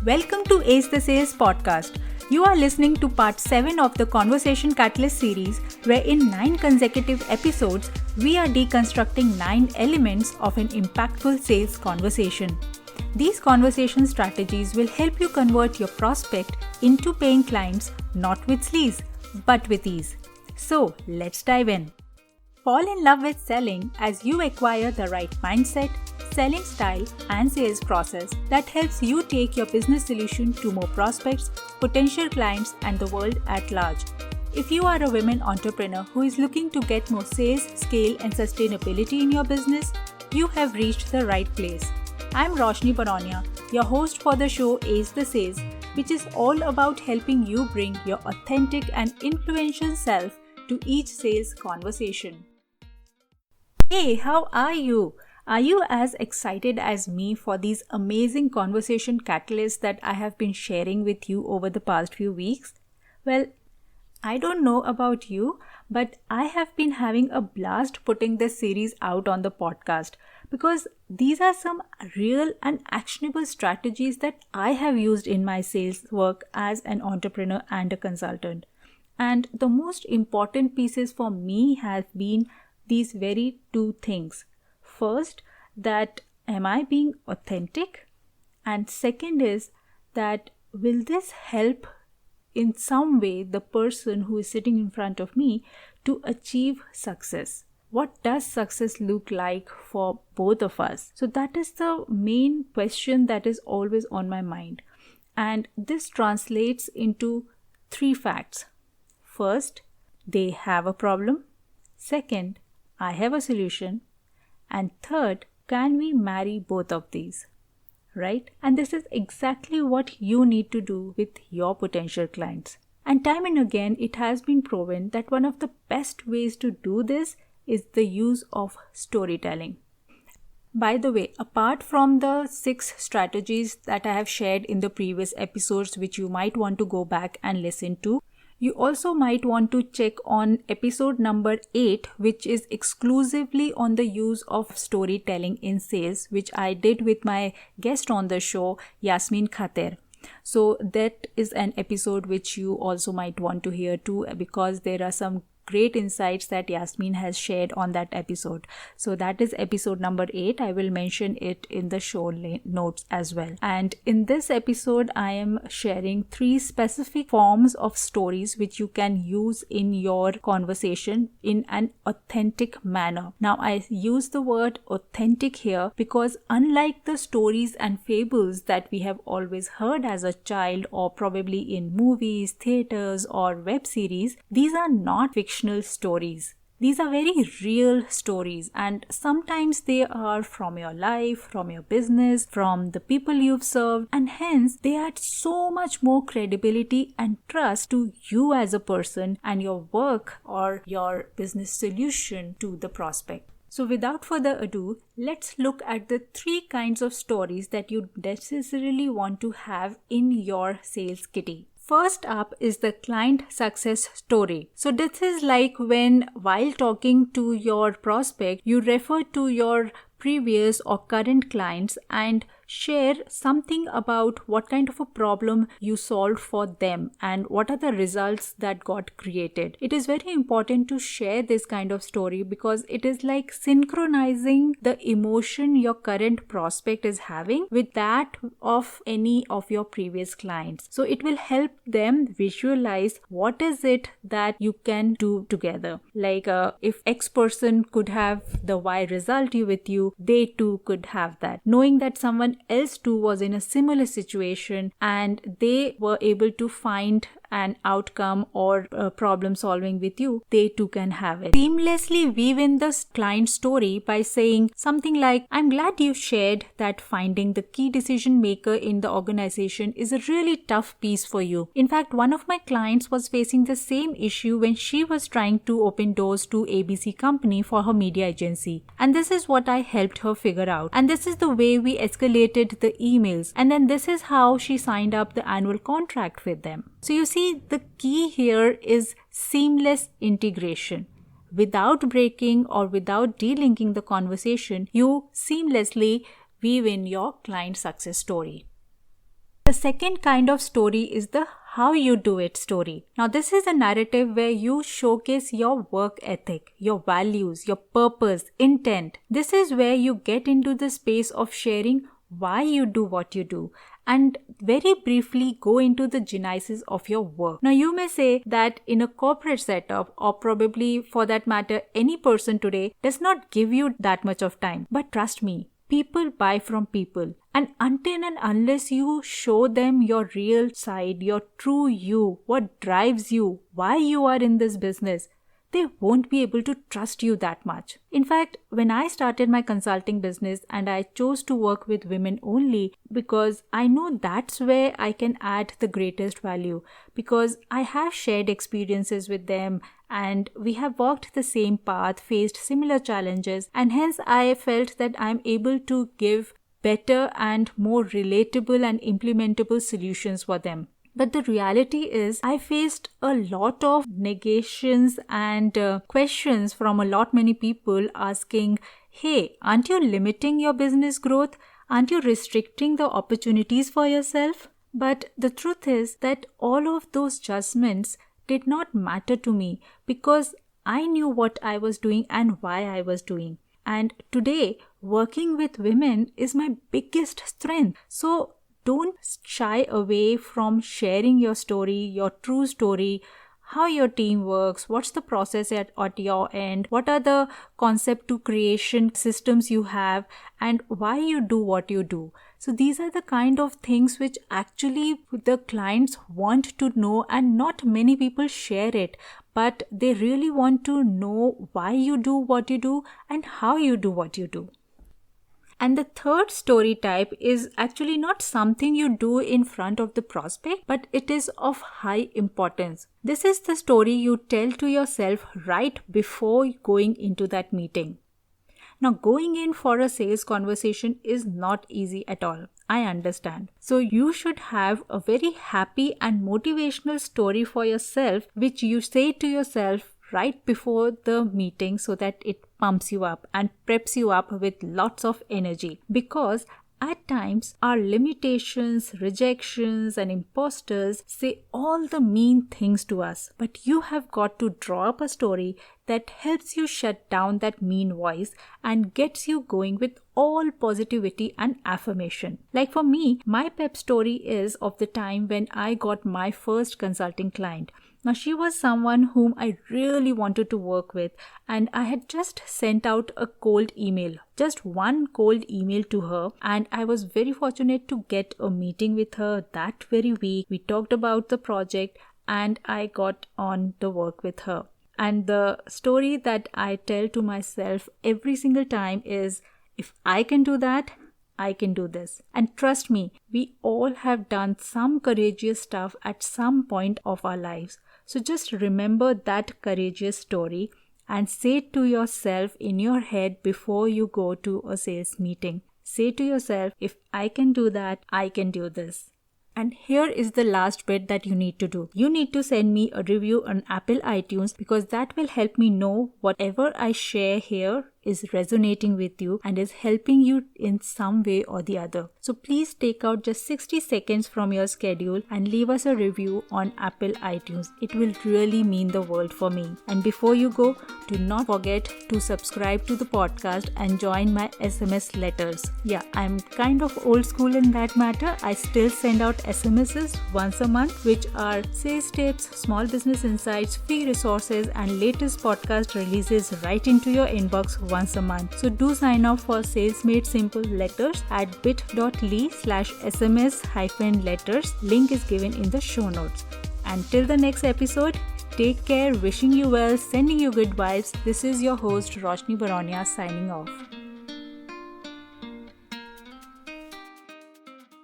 Welcome to Ace the Sales podcast. You are listening to part 7 of the Conversation Catalyst series, where in 9 consecutive episodes, we are deconstructing 9 elements of an impactful sales conversation. These conversation strategies will help you convert your prospect into paying clients, not with sleaze, but with ease. So, let's dive in. Fall in love with selling as you acquire the right mindset, selling style, and sales process that helps you take your business solution to more prospects, potential clients, and the world at large. If you are a women entrepreneur who is looking to get more sales, scale, and sustainability in your business, you have reached the right place. I'm Roshni Baronia, your host for the show Ace the Sales, which is all about helping you bring your authentic and influential self to each sales conversation. Hey, how are you? Are you as excited as me for these amazing conversation catalysts that I have been sharing with you over the past few weeks? Well, I don't know about you, but I have been having a blast putting this series out on the podcast because these are some real and actionable strategies that I have used in my sales work as an entrepreneur and a consultant. And the most important pieces for me have been these very two things. First, that am I being authentic? And second is that will this help in some way the person who is sitting in front of me to achieve success? What does success look like for both of us? So that is the main question that is always on my mind. And this translates into 3 facts. First, they have a problem. Second, I have a solution. And third, can we marry both of these? Right? And this is exactly what you need to do with your potential clients. And time and again, it has been proven that one of the best ways to do this is the use of storytelling. By the way, apart from the 6 strategies that I have shared in the previous episodes, which you might want to go back and listen to, you also might want to check on episode number 8, which is exclusively on the use of storytelling in sales, which I did with my guest on the show, Yasmin Khater. So that is an episode which you also might want to hear too, because there are some great insights that Yasmin has shared on that episode. So that is episode number 8. I will mention it in the show notes as well. And in this episode, I am sharing 3 specific forms of stories which you can use in your conversation in an authentic manner. Now, I use the word authentic here because unlike the stories and fables that we have always heard as a child or probably in movies, theaters, or web series, these are not fictional stories. These are very real stories, and sometimes they are from your life, from your business, from the people you've served, and hence they add so much more credibility and trust to you as a person and your work or your business solution to the prospect. So without further ado, let's look at the 3 kinds of stories that you necessarily want to have in your sales kitty. First up is the client success story. So this is like when while talking to your prospect, you refer to your previous or current clients and share something about what kind of a problem you solved for them and what are the results that got created. It is very important to share this kind of story because it is like synchronizing the emotion your current prospect is having with that of any of your previous clients. So it will help them visualize what is it that you can do together. Like if X person could have the Y result with you, they too could have that. Knowing that someone else too was in a similar situation and they were able to find an outcome or problem solving with you, they too can have it. Seamlessly weave in the client story by saying something like, I'm glad you shared that finding the key decision maker in the organization is a really tough piece for you. In fact, one of my clients was facing the same issue when she was trying to open doors to ABC company for her media agency. And this is what I helped her figure out. And this is the way we escalated the emails. And then this is how she signed up the annual contract with them. So you see, the key here is seamless integration. Without breaking or without delinking the conversation, you seamlessly weave in your client success story. The second kind of story is the how you do it story. Now, this is a narrative where you showcase your work ethic, your values, your purpose, intent. This is where you get into the space of sharing why you do what you do and very briefly go into the genesis of your work. Now, you may say that in a corporate setup, or probably for that matter, any person today does not give you that much of time. But trust me, people buy from people. And until and unless you show them your real side, your true you, what drives you, why you are in this business, they won't be able to trust you that much. In fact, when I started my consulting business and I chose to work with women only because I know that's where I can add the greatest value, because I have shared experiences with them and we have walked the same path, faced similar challenges, and hence I felt that I'm able to give better and more relatable and implementable solutions for them. But the reality is, I faced a lot of negations and questions from a lot many people asking, hey, aren't you limiting your business growth? Aren't you restricting the opportunities for yourself? But the truth is that all of those judgments did not matter to me because I knew what I was doing and why I was doing. And today, working with women is my biggest strength. So don't shy away from sharing your story, your true story, how your team works, what's the process at your end, what are the concept to creation systems you have, and why you do what you do. So these are the kind of things which actually the clients want to know, and not many people share it, but they really want to know why you do what you do and how you do what you do. And the third story type is actually not something you do in front of the prospect, but it is of high importance. This is the story you tell to yourself right before going into that meeting. Now, going in for a sales conversation is not easy at all. I understand. So you should have a very happy and motivational story for yourself, which you say to yourself right before the meeting so that it pumps you up and preps you up with lots of energy. Because at times our limitations, rejections and imposters say all the mean things to us. But you have got to draw up a story that helps you shut down that mean voice and gets you going with all positivity and affirmation. Like for me, my pep story is of the time when I got my first consulting client. Now, she was someone whom I really wanted to work with, and I had just sent out a cold email, just one cold email to her, and I was very fortunate to get a meeting with her that very week. We talked about the project and I got on the work with her. And the story that I tell to myself every single time is, if I can do that, I can do this. And trust me, we all have done some courageous stuff at some point of our lives. So just remember that courageous story and say it to yourself in your head before you go to a sales meeting. Say to yourself, if I can do that, I can do this. And here is the last bit that you need to do. You need to send me a review on Apple iTunes, because that will help me know whatever I share here is resonating with you and is helping you in some way or the other. So please take out just 60 seconds from your schedule and leave us a review on Apple iTunes. It will really mean the world for me. And before you go, do not forget to subscribe to the podcast and join my SMS letters. Yeah, I'm kind of old school in that matter. I still send out SMSs once a month, which are sales tips, small business insights, free resources, and latest podcast releases right into your inbox once a month. So do sign up for Sales Made Simple letters at bit.ly/SMS-letters. Link is given in the show notes. Until the next episode, take care, wishing you well, sending you good vibes. This is your host Roshni Baronia signing off.